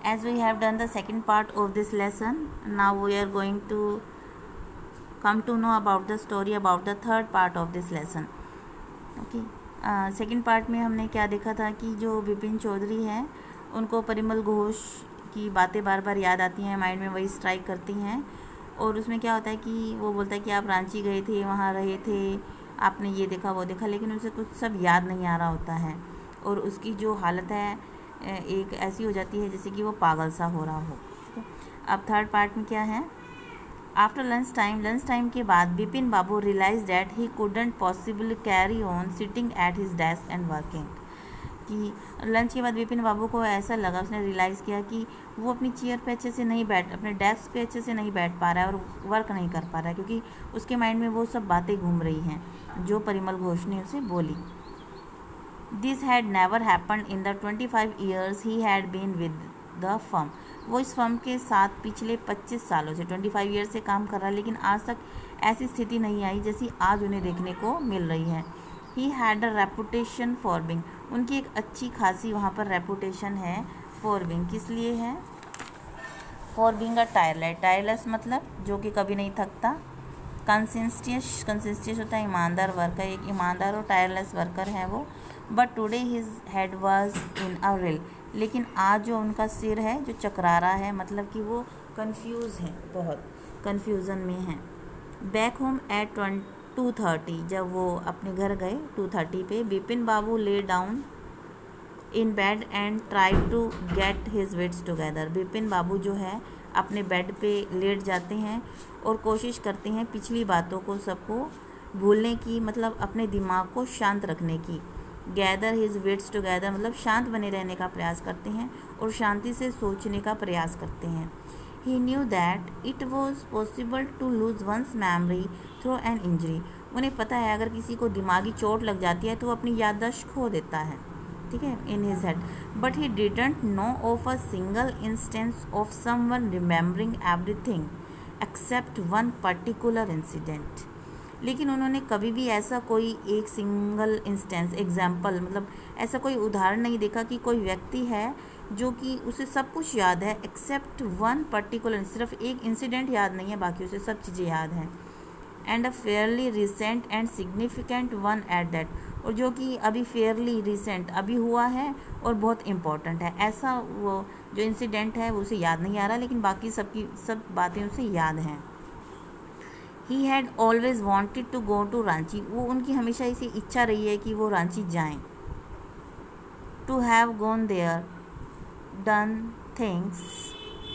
As we have done the second part of this lesson, now we are going to come to know about the story about the third part of this lesson. Okay. Second part में हमने क्या देखा था कि जो विपिन चौधरी हैं उनको परिमल घोष की बातें बार बार याद आती हैं, माइंड में वही स्ट्राइक करती हैं, और उसमें क्या होता है कि वो बोलता है कि आप रांची गए थे, वहाँ रहे थे, आपने ये देखा वो देखा, लेकिन उसे कुछ सब याद नहीं आ रहा होता है और उसकी जो हालत है एक ऐसी हो जाती है जैसे कि वो पागल सा हो रहा हो. ठीक है. अब थर्ड पार्ट में क्या है, आफ्टर लंच टाइम के बाद Bipin babu realise that he couldn't possibly carry on sitting at his desk and working. कि लंच के बाद विपिन बाबू को ऐसा लगा, उसने रियलाइज़ किया कि वो अपनी चेयर पे अच्छे से नहीं बैठ, अपने डेस्क पे अच्छे से नहीं बैठ पा रहा है और वर्क नहीं कर पा रहा है, क्योंकि उसके माइंड में वो सब बातें घूम रही हैं जो परिमल घोष ने उसे बोली. This had never happened in the 25 years he had been with the firm. वो इस फर्म के साथ पिछले 25 सालों से 25 ईयर से काम कर रहा है, लेकिन आज तक ऐसी स्थिति नहीं आई जैसी आज उन्हें देखने को मिल रही है. He had a reputation for being. उनकी एक अच्छी खासी वहाँ पर रेपुटेशन है. फॉर बिंग किस लिए है? फॉर बिंग अ टायरलेस मतलब जो कि कभी नहीं थकता. कंसिस्टियस होता है ईमानदार वर्कर, एक ईमानदार और टायरलेस वर्कर है वो. But today his head was in a whirl. लेकिन आज जो उनका सिर है जो चकरा रहा है, मतलब कि वो कंफ्यूज है, बहुत कंफ्यूजन में है. बैक होम एट 2:30, जब वो अपने घर गए 2:30 पे, Bipin babu lay down in bed and try to get his wits together. Bipin babu जो है अपने बेड पे लेट जाते हैं और कोशिश करते हैं पिछली बातों को सबको भूलने की, मतलब अपने दिमाग को शांत रखने की. गैदर हिज विट्स टुगेदर मतलब शांत बने रहने का प्रयास करते हैं और शांति से सोचने का प्रयास करते हैं. He knew that it was possible to lose one's memory through an injury. उन्हें पता है अगर किसी को दिमागी चोट लग जाती है तो वो अपनी याददाश्त खो देता है. ठीक है, in his head. But he didn't know of a single instance of someone remembering everything except one particular incident. लेकिन उन्होंने कभी भी ऐसा कोई एक सिंगल इंस्टेंस, एग्जाम्पल मतलब ऐसा कोई उदाहरण नहीं देखा कि कोई व्यक्ति है जो कि उसे सब कुछ याद है एक्सेप्ट वन पर्टिकुलर, सिर्फ एक इंसिडेंट याद नहीं है, बाकी उसे सब चीज़ें याद हैं. And a fairly recent and significant one at that. और जो कि अभी फेयरली रिसेंट अभी हुआ है और बहुत इम्पॉर्टेंट है, ऐसा वो जो इंसिडेंट है वो उसे याद नहीं आ रहा, लेकिन बाकी सब बातें उसे याद हैं. He had always wanted to go to Ranchi. वो उनकी हमेशा ऐसी इच्छा रही है कि वो रांची जाएं. To have gone there done things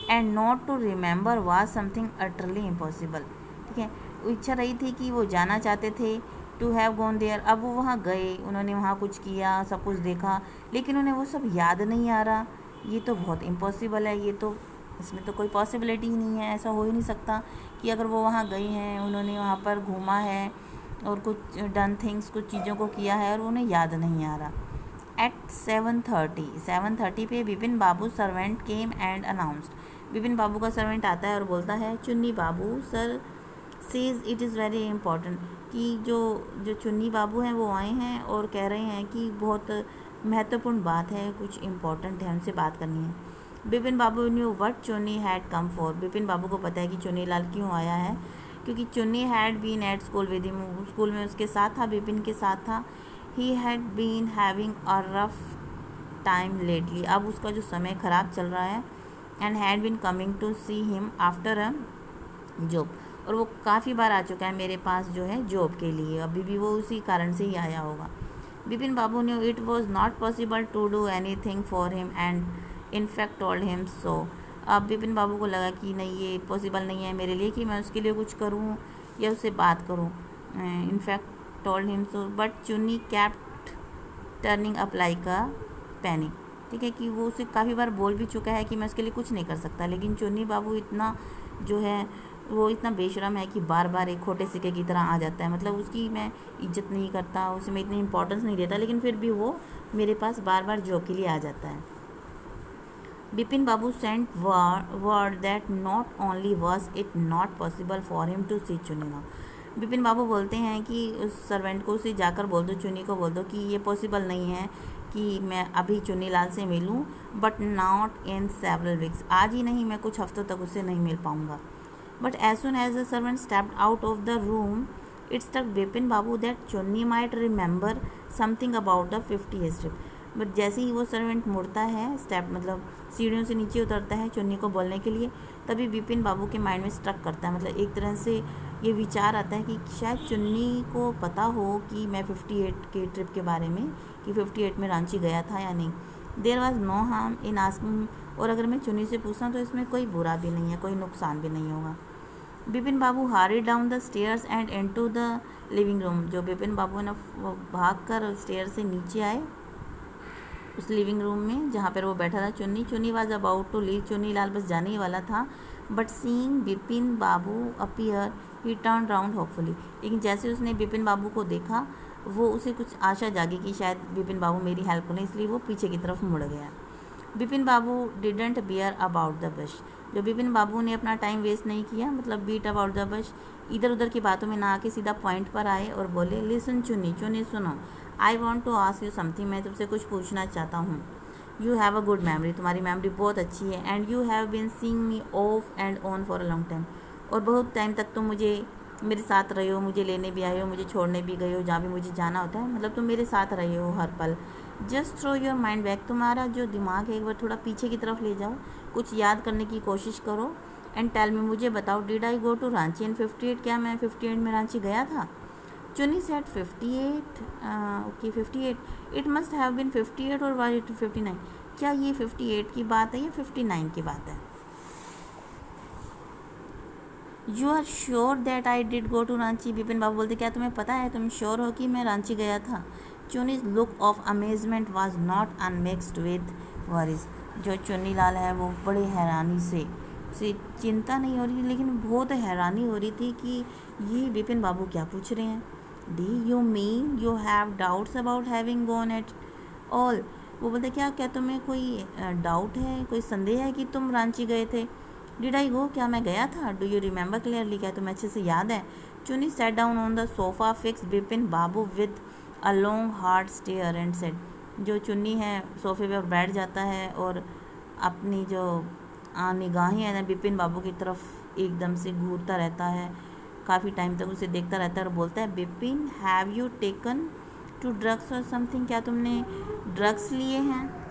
and not to remember was something utterly impossible. ठीक है, इच्छा रही थी कि वो जाना चाहते थे. टू हैव गॉन देयर, अब वो वहाँ गए, उन्होंने वहाँ कुछ किया, सब कुछ देखा, लेकिन उन्हें वो सब याद नहीं आ रहा. ये तो बहुत इम्पॉसिबल है, ये तो इसमें तो कोई पॉसिबिलिटी ही नहीं है, ऐसा हो ही नहीं सकता कि अगर वो वहाँ गई हैं, उन्होंने वहाँ पर घूमा है और कुछ डन थिंग्स, कुछ चीज़ों को किया है और उन्हें याद नहीं आ रहा. एट 7:30 पे Bipin babu servant came and announced. Bipin babu का सर्वेंट आता है और बोलता है, Chunni babu sir says it is very important. कि जो चुन्नी बाबू हैं वो आए हैं और कह रहे हैं कि बहुत महत्वपूर्ण बात है, कुछ इम्पोर्टेंट है, उनसे बात करनी है. बिपिन बाबू न्यू व्हाट चुन्नी हैड कम फॉर. बिपिन बाबू को पता है कि चुन्नी लाल क्यों आया है, क्योंकि Chunni had been at school with him. School में उसके साथ था, बिपिन के साथ था. He had been having a rough time lately. अब उसका जो समय ख़राब चल रहा है. And had been coming to see him after a job. और वो काफ़ी बार आ चुका है मेरे पास जो है जॉब के लिए, अभी भी वो उसी कारण से ही आया होगा. Bipin babu knew it was not possible to do anything for him and in fact told him so. अब बिपिन बाबू को लगा कि नहीं, ये पॉसिबल नहीं है मेरे लिए कि मैं उसके लिए कुछ करूं या उससे बात करूं. In fact told him so. But Chunni kept turning up like a panic. ठीक है, कि वो उसे काफ़ी बार बोल भी चुका है कि मैं उसके लिए कुछ नहीं कर सकता, लेकिन चुन्नी बाबू इतना जो है वो इतना बेशरम है कि बार बार एक खोटे सिक्के की तरह आ जाता है. मतलब उसकी मैं इज्जत नहीं करता, उसे मैं इतनी इंपॉर्टेंस नहीं देता, लेकिन फिर भी वो मेरे पास बार बार जॉब के लिए आ जाता है. बिपिन बाबू Saint word that not only was it not possible for him to see चुन्नी now. बिपिन बाबू बोलते हैं कि उस सर्वेंट को उसे जाकर बोल दो, चुन्नी को बोल दो कि ये पॉसिबल नहीं है कि मैं अभी चुन्नीलाल से मिलूं, but not in several weeks, आज ही नहीं, मैं कुछ हफ्तों तक उससे नहीं मिल पाऊंगा। But as soon as the servant stepped out of the room, it struck Bipin babu that Chunni might remember something about the 50 trip. But जैसे ही वो सर्वेंट मुड़ता है, स्टेप मतलब सीढ़ियों से नीचे उतरता है चुन्नी को बोलने के लिए, तभी बिपिन बाबू के माइंड में स्ट्रक करता है, मतलब एक तरह से ये विचार आता है कि शायद चुन्नी को पता हो कि मैं 58 के ट्रिप के बारे में, कि 58 में रांची गया था या नहीं। There was no harm in asking, और अगर मैं चुन्नी से पूछता तो इसमें कोई बुरा भी नहीं है, कोई नुकसान भी नहीं होगा। बिपिन बाबू हारी down the stairs and into the living room. जो बिपिन बाबू है ना, वो भाग कर स्टेयर से नीचे आए उस लिविंग रूम में जहाँ पर वो बैठा था चुन्नी was about to leave, Chunni Lal बस जाने ही वाला था। But seeing Bipin Babu appear he turn round hopefully, लेकिन जैसे उसने बिपिन बाबू को देखा, वो उसे कुछ आशा जागी कि शायद बिपिन बाबू मेरी हेल्प करें, इसलिए वो पीछे की तरफ मुड़ गया। Bipin babu didn't bear about the bush. जो बिपिन बाबू ने अपना टाइम वेस्ट नहीं किया, मतलब बीट अबाउट द बश, इधर उधर की बातों में ना आके सीधा पॉइंट पर आए और बोले, लिसन चुन्नी सुनो, I want to ask you something, मैं तुमसे कुछ पूछना चाहता हूँ। You have a good memory, तुम्हारी मेमोरी बहुत अच्छी है, and you have been seeing me off and on for a long time, और बहुत टाइम तक तुम मुझे मेरे साथ रहे हो, मुझे लेने भी आए हो, मुझे छोड़ने भी गए हो, जहाँ भी मुझे जाना होता है, मतलब तुम मेरे साथ रहे हो हर पल। Just throw your mind back, तुम्हारा जो दिमाग है एक बार थोड़ा पीछे की तरफ ले जाओ, कुछ याद करने की कोशिश करो, एंड टेल मी, मुझे बताओ, did I go to Ranchi in 58, क्या मैं 58 में रांची गया था? Chunni said 58, okay 58, it must have been 58 और वाज इट 59, क्या ये 58 की बात है या 59 की बात है? You are sure that I did go to Ranchi, Bipin babu बोलते, क्या तुम्हें पता है, तुम श्योर हो कि मैं रांची गया था? Chunni's look of amazement was not unmixed with worries. जो चुन्नी लाल है वो बड़ी हैरानी से चिंता नहीं हो रही, लेकिन बहुत हैरानी हो रही थी कि ये बिपिन बाबू क्या पूछ रहे हैं। D you mean you have doubts about having gone at all? वो बोलते, क्या तुम्हें कोई डाउट है, कोई संदेह है कि तुम रांची गए थे? डिड आई गो, क्या मैं गया था? डू यू रिमेंबर क्लियरली, क्या तुम्हें अच्छे से याद है? Chunni sat down on the sofa fix Bipin Babu with a long hard stare and said. जो चुन्नी है सोफे पर बैठ जाता है और अपनी जो निगाहें है ना बिपिन बाबू की तरफ एकदम से घूरता रहता है, काफ़ी टाइम तक उसे देखता रहता है और बोलता है, Bipin have you taken to drugs or something, क्या तुमने ड्रग्स लिए हैं?